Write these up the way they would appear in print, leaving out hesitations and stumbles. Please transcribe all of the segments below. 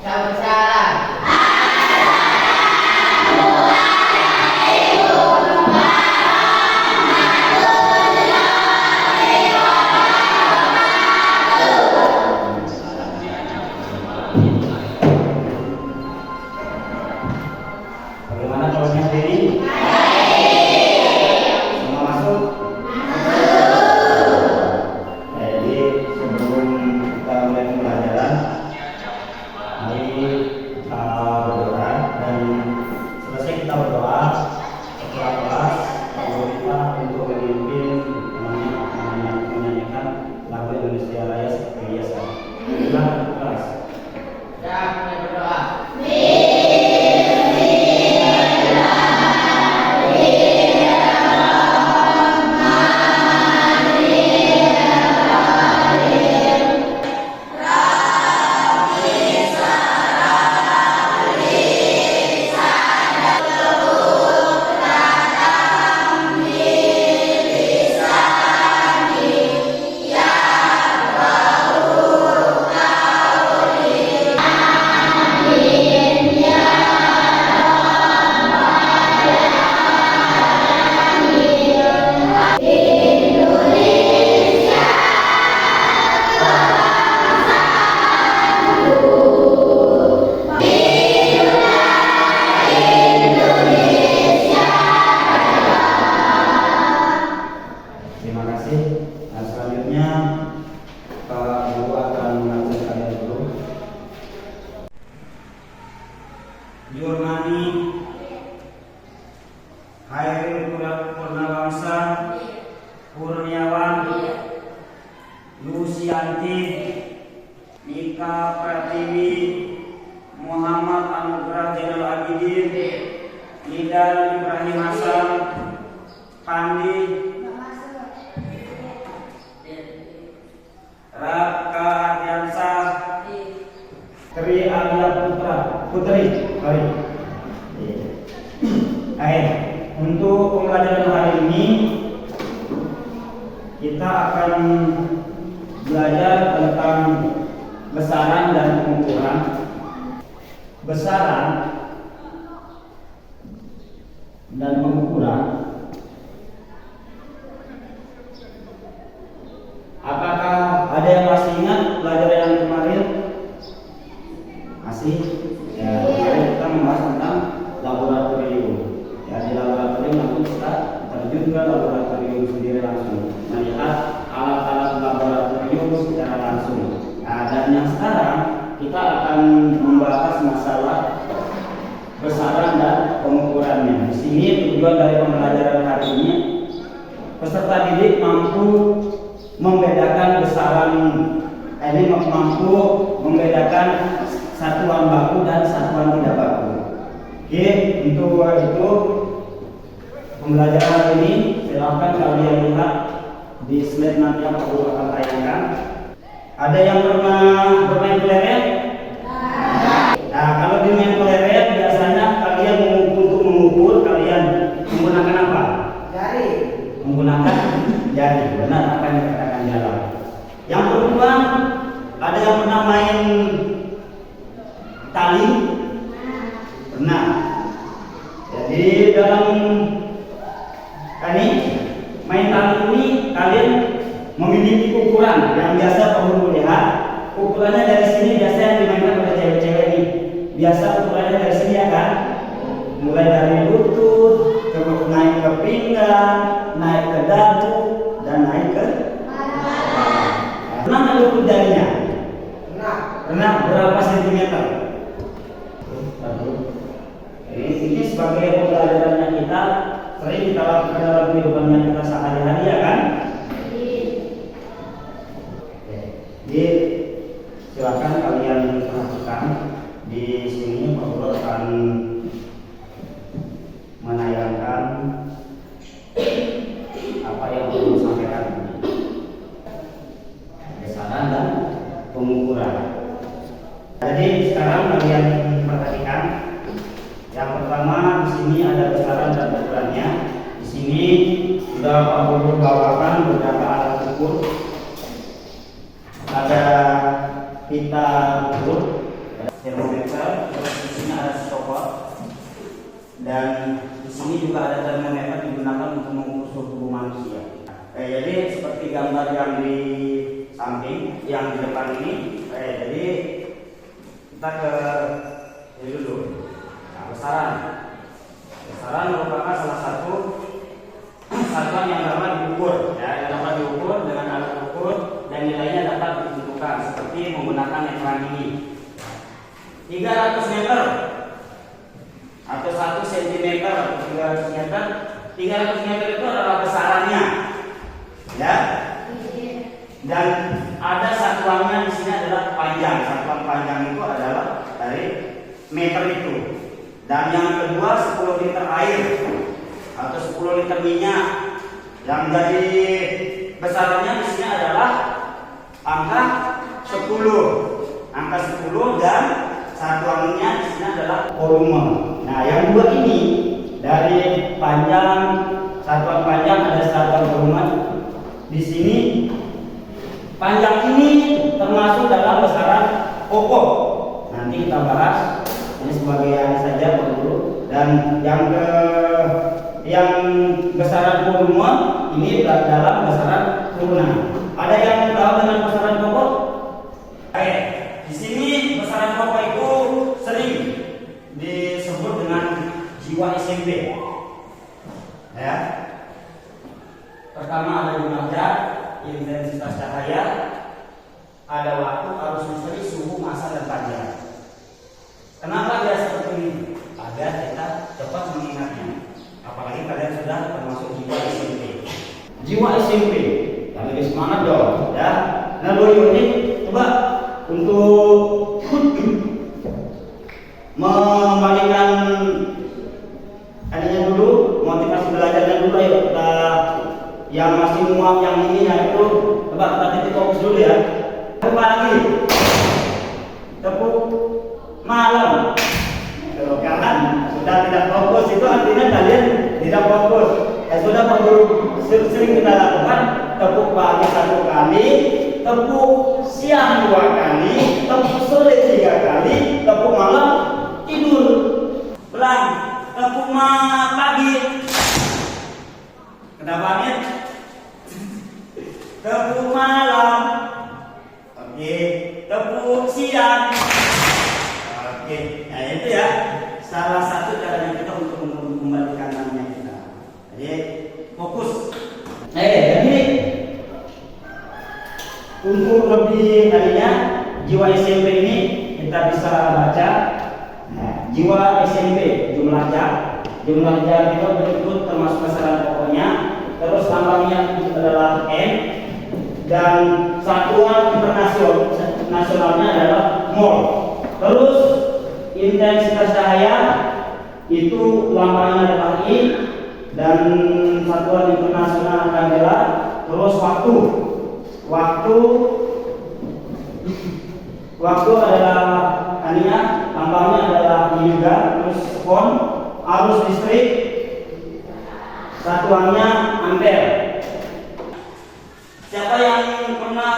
Salam. Bagaimana kabarnya hari ini? Semua masuk? Jadi sebelum kita mulai pembelajaran, mari kita berdoa, dan selesai kita berdoa setelah kelas, guru kita untuk memimpin menyanyikan lagu Indonesia Raya seperti biasa. Silakan kelas. Sudah mulai berdoa. Terima kasih. Nah, selanjutnya Pak Guru akan mengajak kalian dulu. Jurmani Hairul Purnawangsa, Kurniawan Lusianti, Mika Pratiwi, Muhammad Anugrah Zainal Abidin, Nidal Ibrahim Hasan, Pandi Raka Ardiansah, Tri Alia Putri. Mari. Baik, untuk pembelajaran hari ini kita akan belajar tentang besaran dan pengukuran. Besaran dan pengukuran. Apakah ada yang masih ingat pelajaran yang kemarin? Masih? Ya, kemarin kita membahas tentang laboratorium. Ya, di laboratorium nanti kita terjun ke laboratorium sendiri langsung, melihat alat-alat laboratorium secara langsung. Nah, dan yang sekarang kita akan membahas masalah besaran dan pengukurannya. Di sini tujuan dari pembelajaran hari ini, peserta didik mampu membedakan besaran, mampu membedakan satuan baku dan satuan tidak baku. Oke, untuk itu pembelajaran hari ini silahkan kalian lihat di slide nanti yang Pak Guru akan tayangkan. Ada yang pernah bermain peleret? Nah, kalau di main peleret biasanya kalian untuk mengukur kalian menggunakan apa? Jari. Menggunakan jari. Benar apa yang dikatakan jalan. Yang kedua, ada yang pernah main tali? Pernah. Jadi dalam ini main tali ini kalian memiliki ukuran yang biasa Pak Guru lihat. Ukurannya dari sini biasa yang dimainkan oleh cewek-cewek ini. Biasa ukurannya dari sini ya kan? Mulai dari lutut, terus naik ke pinggang, naik ke dagu, dan naik ke pernah nggak ukur jarinya? Pernah. Berapa sentimeter? Ini sebagai pembelajarannya kita sering kita lakukan dalam kehidupan yang kita sehari-hari ya kan? Jadi silakan kalian perhatikan di sini Pak Guru akan menayangkan apa yang Pak Guru sampaikan, besaran dan pengukuran. Jadi sekarang kalian perhatikan. Yang pertama di sini ada besaran dan ukurannya. Di sini sudah Pak Guru bawakan beberapa alat ukur. Ada pita ukur, ada termometer. dan di sini juga ada termometer digunakan untuk mengukur suhu tubuh manusia. Jadi seperti gambar yang di samping, yang di depan ini. Jadi kita ke ini dulu. Nah, besaran merupakan salah satu satuan yang dapat diukur, ya, yang dapat diukur dengan alat ukur dan nilainya dapat ditentukan seperti menggunakan ekran ini. 300 meter atau 1 cm atau 300 meter. 300 meter itu adalah besarannya, ya. Dan ada satuannya di sini adalah panjang. Satuan panjang itu adalah dari meter itu. Dan yang kedua 10 liter air atau 10 liter minyak. Yang jadi besarannya di sini adalah angka 10. Angka 10 dan satuannya di sini adalah volume. Nah, yang dua ini dari panjang, satuan panjang ada satuan volume. Di sini panjang ini termasuk dalam besaran pokok. Nanti kita bahas. Ini sebagai saja Pak Guru. Dan yang besaran volume ini dalam besaran turunan. Ada yang tahu dengan besaran pokok? Di sini besaran pokok itu sering disebut dengan jiwa SMP. Ya. Pertama ada jumlah zat, intensitas cahaya, ada waktu, arus listrik, suhu, massa dan panjang. Kenapa dia seperti ini? Agar kita cepat mengingatnya. Apalagi kalian sudah termasuk jiwa SMP. Jiwa SMP, yang lebih semangat dong, ya. Nah, Boyo ini coba untuk membandingkan adanya dulu, motivasi belajarnya dulu. Ayo kita yang masih muak yang ini, yaitu coba kita titik fokus dulu ya. Coba lagi tepuk malam. Kalau kalian sudah tidak fokus itu artinya kalian tidak fokus. Sudah perlu sering kita lakukan. Tepuk pagi 1 kali, tepuk siang 2 kali, tepuk sore 3 kali, tepuk malam tidur. Ulang, tepuk pagi. Kenapa nih? Tepuk malam. Oke, tepuk siang. Oke, nah itu ya salah satu caranya kita untuk membalikan namanya kita. Jadi fokus. Jadi untuk lebih tadinya jiwa SMP ini kita bisa baca. Nah, jiwa SMP jumlah jam itu berikut termasuk besaran pokoknya. Terus lambangnya itu adalah M dan satuan internasionalnya adalah mol. Terus intensitas cahaya itu lambangnya adalah I dan satuan internasional adalah. Terus waktu adalah lambangnya adalah I juga. Terus font, arus listrik satuannya ampere. Siapa yang pernah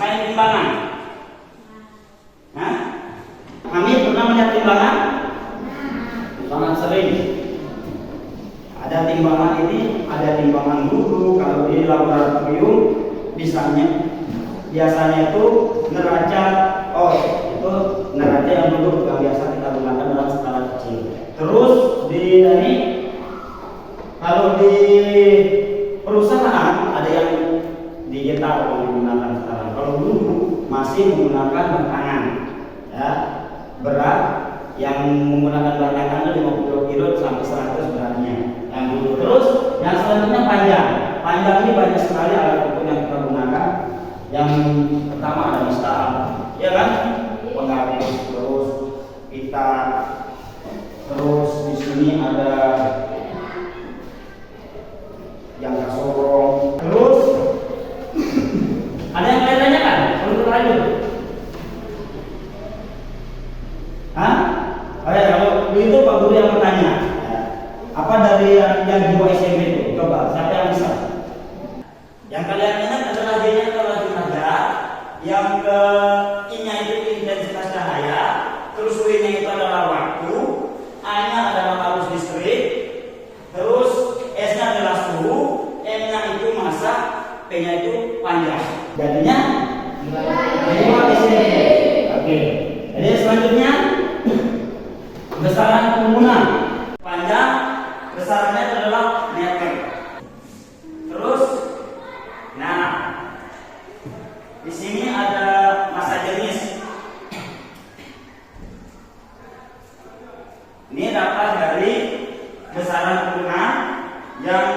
main timbangan? Hah? Amin pernah melihat timbangan? Sangat sering. Ada timbangan ini, ada timbangan dulu. Kalau di laboratorium biasanya itu neraca. Itu neraca yang dulu yang biasa kita gunakan dalam skala kecil. Terus kalau di perusahaan ada yang digital yang digunakan sekarang. Kalau dulu masih menggunakan bertangan, ya, berat yang menggunakan bertangan 50 kilo sampai 100 beratnya yang dulu. Terus yang selanjutnya panjang ini banyak sekali alat ukur yang kita gunakan. Yang pertama ada mistal, ya kan, penggaris, terus pita, terus di sini ada jangka sorong. Terus ada yang kalian tanyakan untuk lanjut? Kalau itu Pak Guru yang bertanya. Apa dari yang jiwa SMP itu? Coba, siapa yang bisa? Yang kalian ingat adalah D-nya adalah jumlah zat, yang ke I-nya itu intensitas cahaya, terus W-nya itu adalah waktu, A-nya adalah arus listrik, selanjutnya besaran pengguna. Panjang besarannya adalah meter. Terus, nah, di sini ada masa jenis. Ini dapat dari besaran pengguna. Yang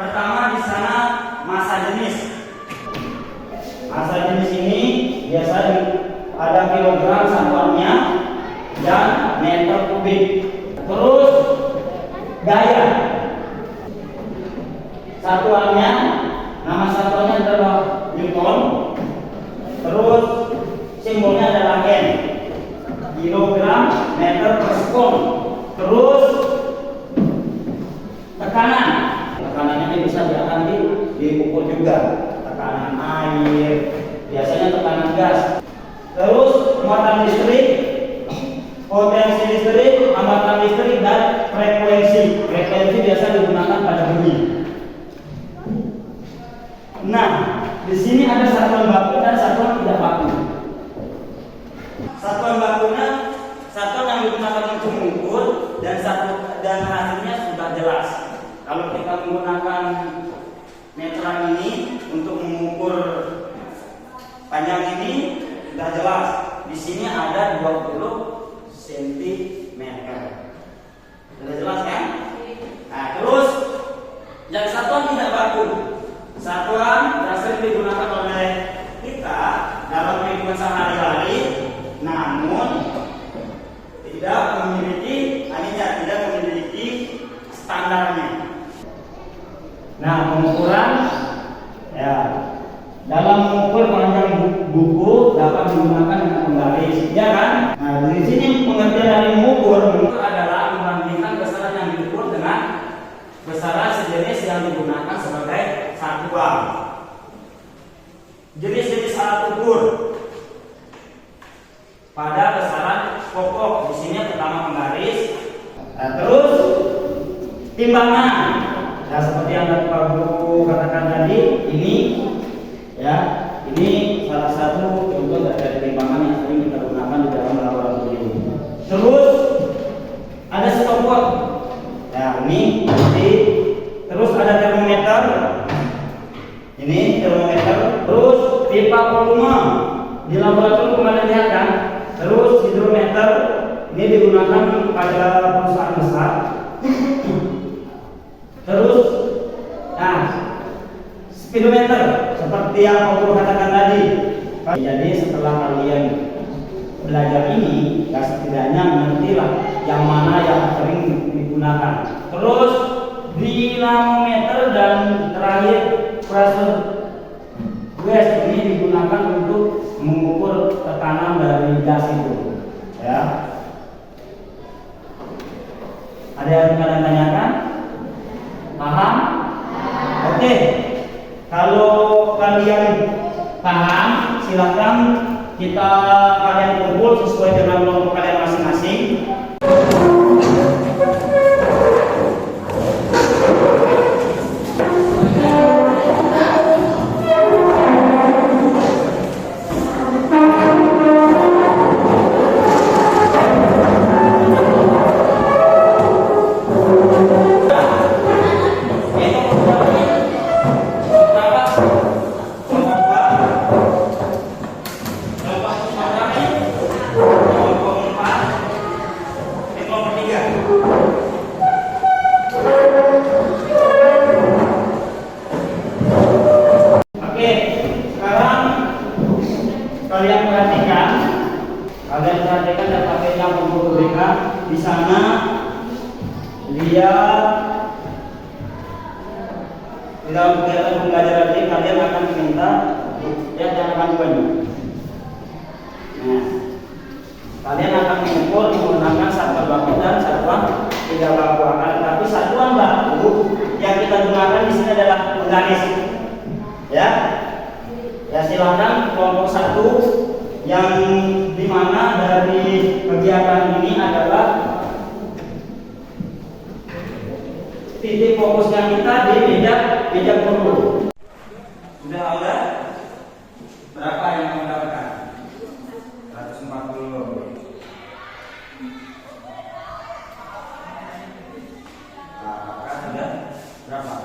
pertama di sana masa jenis. Masa jenis ini biasanya ada kilogram satuannya dan meter kubik. Terus gaya. Satuannya, nama satuannya adalah Newton. Terus simbolnya adalah N. Kilogram meter per sekon. Terus tekanan. Tekanannya ini bisa diukur juga. Tekanan air, biasanya tekanan gas. Terus muatan listrik, potensi listrik, hambatan listrik, dan frekuensi. Frekuensi biasa digunakan pada bunyi. Nah, di sini ada satuan baku dan satuan tidak baku. Satuan bakunya satuan yang digunakan untuk mengukur dan hasilnya sudah jelas. Kalau kita menggunakan meteran ini untuk mengukur panjang ini sudah jelas. Di sini ada 20 cm. Sudah jelas kan? Nah, terus yang satuan tidak baku. Satuan sering digunakan oleh kita dalam kehidupan sehari-hari, namun tidak memiliki standarnya. Nah, pengukuran ya dalam mengukur panjang buku dapat digunakan dengan penggaris, ya kan? Nah, di sini pengertian dari mengukur adalah membandingkan besaran yang diukur dengan besaran sejenis yang digunakan sebagai satuan. Jenis-jenis alat ukur pada besaran pokok. Di sini pertama penggaris. Nah, terus timbangan. Nah, seperti yang tadi Pak Guru katakan tadi, ini ya, ini salah satu contoh dari timbangan yang sering kita gunakan di dalam laboratorium. Terus ada stopwatch. Nah, ini terus ada termometer. Ini termometer. Terus pipa volume di laboratorium kemarin lihat kan. Terus hidrometer ini digunakan pada perusahaan besar. Terus, nah, speedometer seperti yang Pak Guru katakan tadi. Jadi setelah kalian belajar ini, ya setidaknya mengertilah yang mana yang sering digunakan. Terus dinamometer dan terakhir pressure gauge ini digunakan untuk mengukur tekanan dari gas itu. Ya. Ada yang kalian tanyakan? Paham? Oke. Kalau kalian paham, silakan kalian kumpul sesuai dengan kelompok kalian masing-masing. Kalian perhatikan database yang Guru berikan di sana. Lihat di dalam kegiatan pembelajaran ini kalian akan diminta lihat cara panduannya. Nah, kalian akan mengukur menggunakan satuan baku dan satuan tidak baku. Tapi satuan baku yang kita gunakan di sini adalah penggaris. Ya, silakan kelompok 1 yang dimana dari kegiatan ini adalah titik fokusnya kita di meja guru. Sudah ada berapa yang mendapatkan? 140. 140. Apakah ada berapa?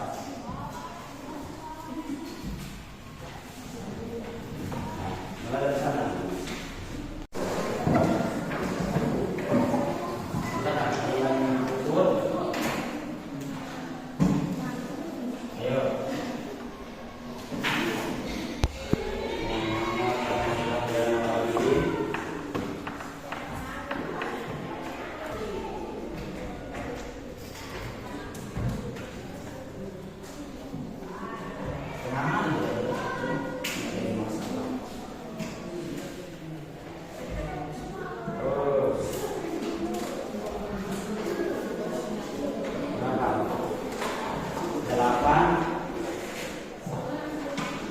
Mulai dari sana.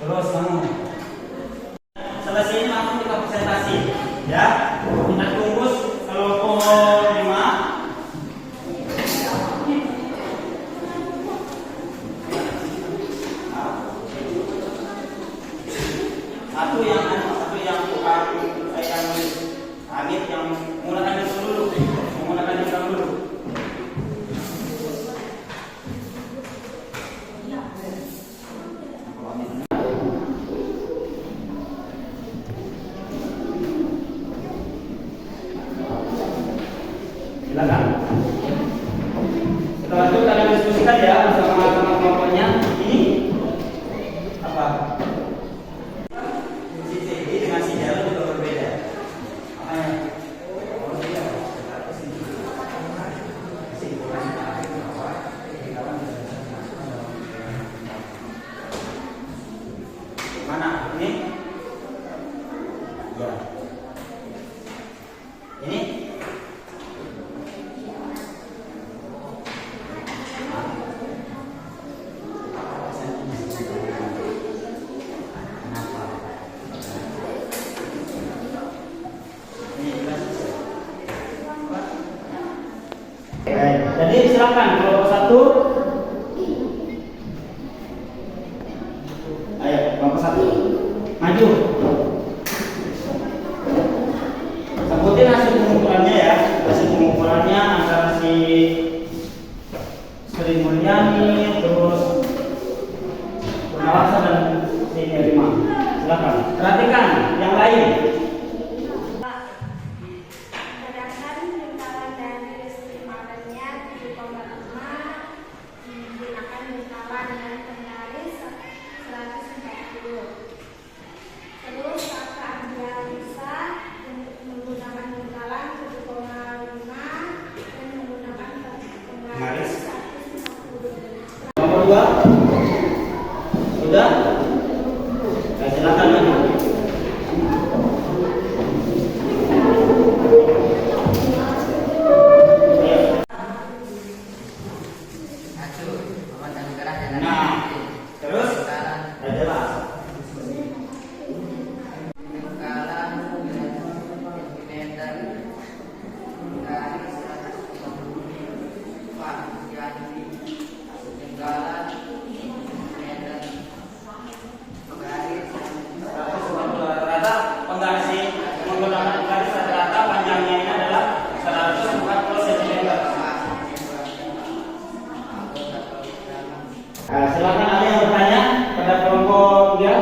Terus kamu selesai ini langsung kita presentasi, ya. Kita tunggu kelompok 5. Satu yang Amit yang menggunakan itu dulu, menggunakan itu dulu. Silakan. Setelah itu kalian diskusikan ya bersama kelompoknya. Ini apa? CCD dengan sejarah juga berbeda. Mana? Ini? Ya. Ini? Jadi silakan kelompok 1. Ayo kelompok 1 maju. Sebutin hasil pengumpulannya ya. Hasil pengumpulannya antara si Sri Mulyani terus Punawasa dan si Nerima. Silakan. Perhatikan yang lain. Nomor 2 sudah? Nah, silakan maju. Nah, terus sudah jelas. Nah, silakan ada yang bertanya pada kelompok 3.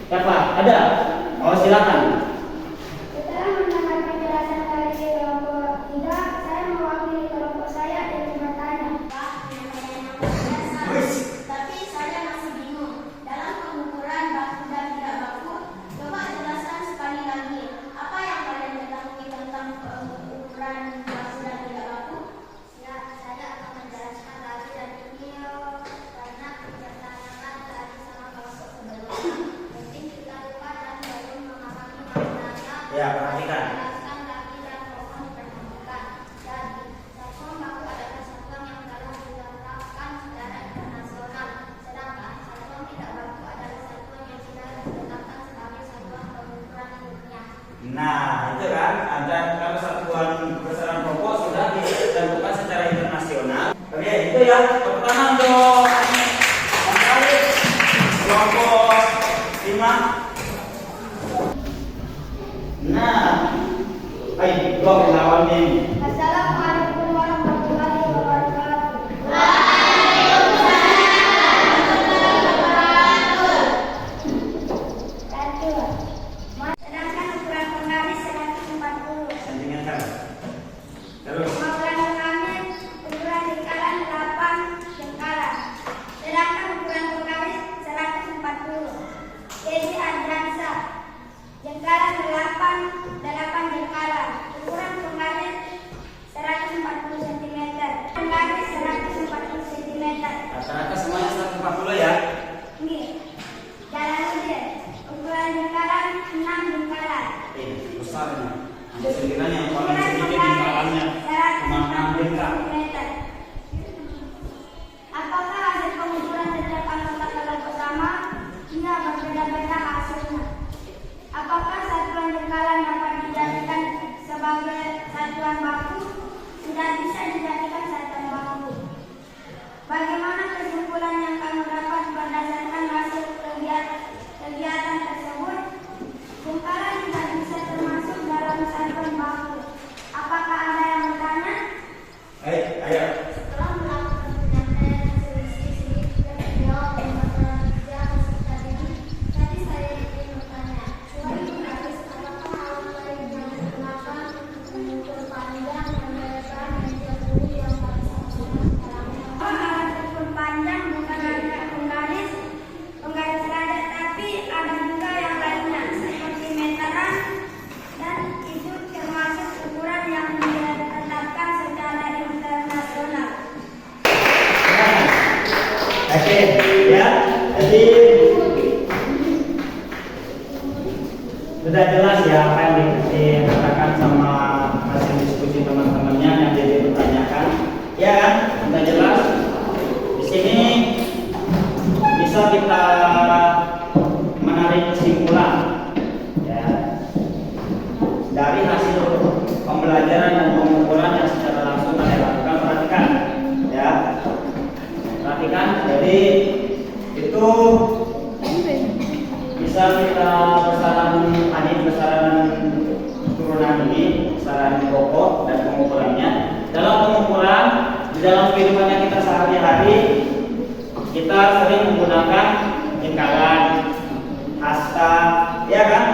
Siapa? Ada? Oh, silakan. Setelah mendengar penjelasan dari kelompok 3, saya mewakili kelompok saya dan bertanya. Pak, tapi saya masih bingung. Dalam pengukuran baku dan tidak baku, coba jelaskan sekali lagi. Apa yang kalian ketahui tentang pengukuran baku dan tidak baku? Ya, saya akan menjelaskan lagi dan video karena perjalanan tadi sama kelompok sebelumnya. Mungkin kita lupa dan belum memahami maknanya. Ya, perhatikan. Jelaskan lagi dan mohon diperhatikan. Jadi, satuan baku adalah satuan yang telah ditetapkan secara internasional. Sedangkan satuan tidak baku adalah satuan yang sudah ditetapkan sebagai satuan pengukuran dunia. Nah, itu kan ada kalau satuan besaran pokok sudah ditentukan secara internasional. Oke, itu ya. Tepuk tangan untuk kelompok 5. Nah, ayo gua melawan nih. Assalamualaikum warahmatullahi wabarakatuh. Satu. Sedangkan ukuran penggaris 140. Sentimeter. Terus. Pengukuran pengamis ukuran lingkaran 8 jengkala. Sedangkan ukuran penggaris 140. Jadi Arjansa. Jengkalan 8 jengkala. Ukuran penggaris 140 cm. Penggaris 140 cm. Rata-rata semuanya 140 ya. Ini. Jalan aja. Ukuran jengkalan 6 jengkala. Besarnya. Ada sekiranya yang paling sedikit jengkalannya cuma 6 jengkal. Apakah hasil pengukuran setiap anggota kelompok sama? Iya, berbeda-beda hasilnya. Apakah satuan jengkalan dapat dijadikan sebagai satuan baku? Tidak bisa dijadikan satuan baku. Bagaimana kesimpulan yang kamu dapat berdasarkan hasil kegiatan tersebut? Jengkalan tidak bisa termasuk dalam satuan baku. Apakah ada yang bertanya? Ayo. Setelah melakukan penyampaian selisih dan menjawab permasalahan kerja hasil tadi saya ingin bertanya, selain penggaris, apakah alat lain yang digunakan untuk mengukur panjang dan lebar meja buku yang paling sama dalamnya? Alat ukur panjang bukan hanya penggaris saja, tapi ada juga yang lainnya seperti meteran, dan itu termasuk ukuran yang ditetapkan secara internasional. Oke, ya. Jadi sudah jelas ya apa yang dikatakan sama hasil diskusi teman-temannya yang jadi dipertanyakan. Ya kan? Sudah jelas. Di sini bisa kita menarik kesimpulan ya dari hasil pembelajaran dan pengukuran yang secara langsung kalian lakukan. Perhatikan ya. Perhatikan, jadi itu bisa kita besaran turunan ini, besaran pokok dan pengukurannya. Dalam pengukuran di dalam kehidupannya kita sehari-hari, kita sering menggunakan jengkalan, hasta, ya kan?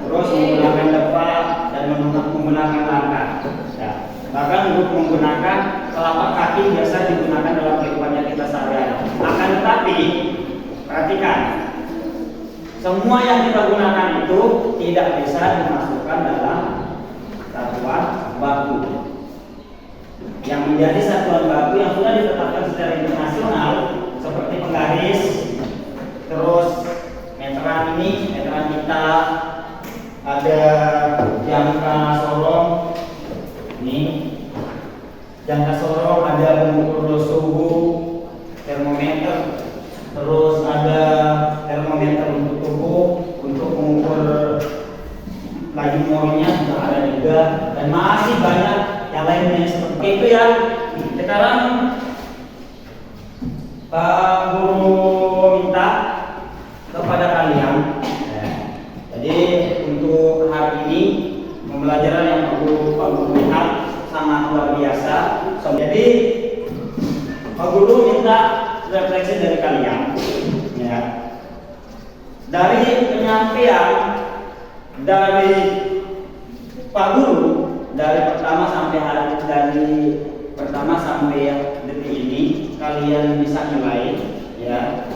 Terus menggunakan depa dan menggunakan langkah. Ya. Bahkan untuk menggunakan telapak kaki biasa digunakan dalam kehidupannya kita sehari-hari. Akan tetapi, perhatikan, semua yang kita gunakan itu tidak bisa dimasukkan dalam satuan baku. Yang menjadi satuan baku yang sudah ditetapkan secara internasional seperti penggaris, terus meteran kita, ada jangka sorong, ini jangka sorong, ada pengukur suhu, termometer, terus ada termometer untuk tubuh, untuk mengukur laju molnya juga ada juga, dan masih banyak yang lainnya seperti itu ya. Sekarang Pak Guru minta kepada kalian, jadi untuk hari ini pembelajaran yang Pak Guru lihat sangat luar biasa. Jadi Pak Guru minta refleksi dari kalian, ya. Dari penyampaian dari Pak Guru dari pertama sampai detik ini, kalian bisa nilai, ya,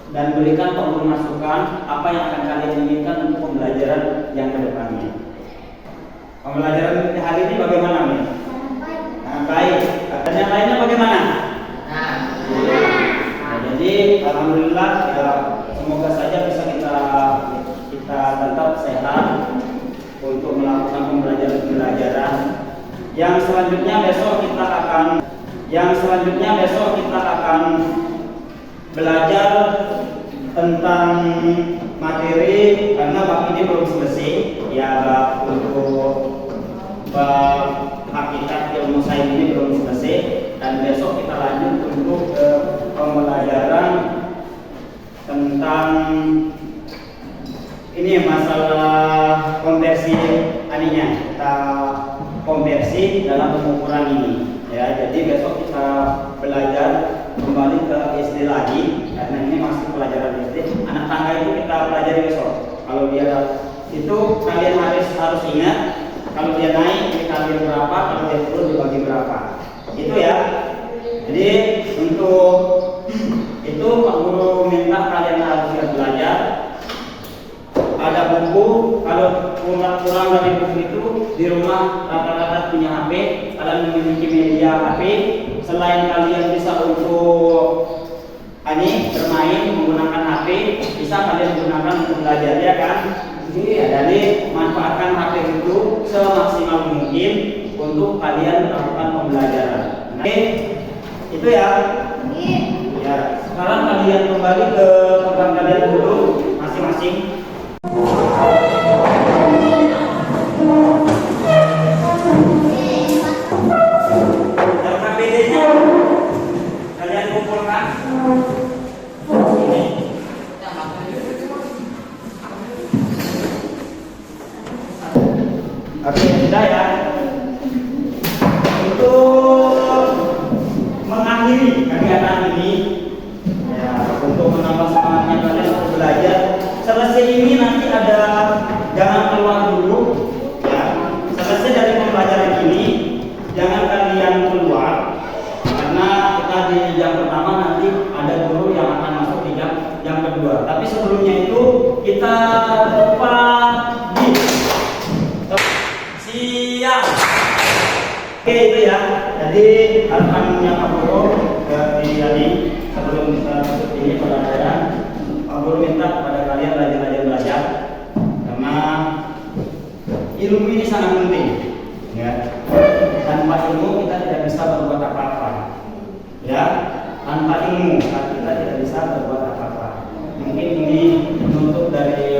dan berikan Pak Guru masukan apa yang akan kalian inginkan untuk pembelajaran yang kedepannya. Pembelajaran hari ini bagaimana nih? Baik. Dan yang lainnya bagaimana? Nah, jadi alhamdulillah ya, semoga saja bisa kita tetap sehat untuk melakukan pembelajaran. Yang selanjutnya besok kita akan belajar tentang materi, karena bab ini belum selesai ya, bab hakikat ilmu sains ini belum selesai, dan besok kita lanjut untuk pembelajaran tentang ini masalah kontes ininya, kita konversi dalam pengukuran ini. Ya, jadi besok kita belajar kembali ke SD lagi karena ini masih pelajaran SD. Anak tangga itu kita pelajari besok. Kalau dia itu kalian harus ingat, kalau dia naik dikali berapa, kalau dia turun dibagi berapa. Itu ya. Jadi untuk itu Pak Guru minta kalian harus belajar. Ada buku, kalau kurang dari buku itu di rumah rata-rata punya HP, kalian memiliki media HP. Selain kalian bisa untuk bermain menggunakan HP, bisa kalian gunakan untuk belajar, ya kan? Jadi manfaatkan HP itu semaksimal mungkin untuk kalian melakukan pembelajaran. Oke, itu ya. Ya, sekarang kalian kembali ke tempat kalian dulu masing-masing. RKPD-nya kalian kumpulkan. Ini. Oke, sudah ya. Untuk mengakhiri kegiatan ini, ya, untuk menambah semangatnya kalian untuk belajar. Selesai ini nanti ada, jangan keluar dulu, ya. Selesai dari pembelajaran ini, jangan kalian keluar, karena kita di jam pertama nanti ada guru yang akan masuk di jam kedua. Tapi sebelumnya itu kita lupa siap. Oke, itu ya. Jadi harapannya Pak Guru dari tadi sebelum kita masuk ini pelajaran, Pak Guru minta kepada kalian rajin-rajin belajar karena ilmu ini sangat penting. Ya. Tanpa ilmu kita tidak bisa berbuat apa-apa. Ya, tanpa ilmu kita tidak bisa berbuat apa-apa. Mungkin ini menutup dari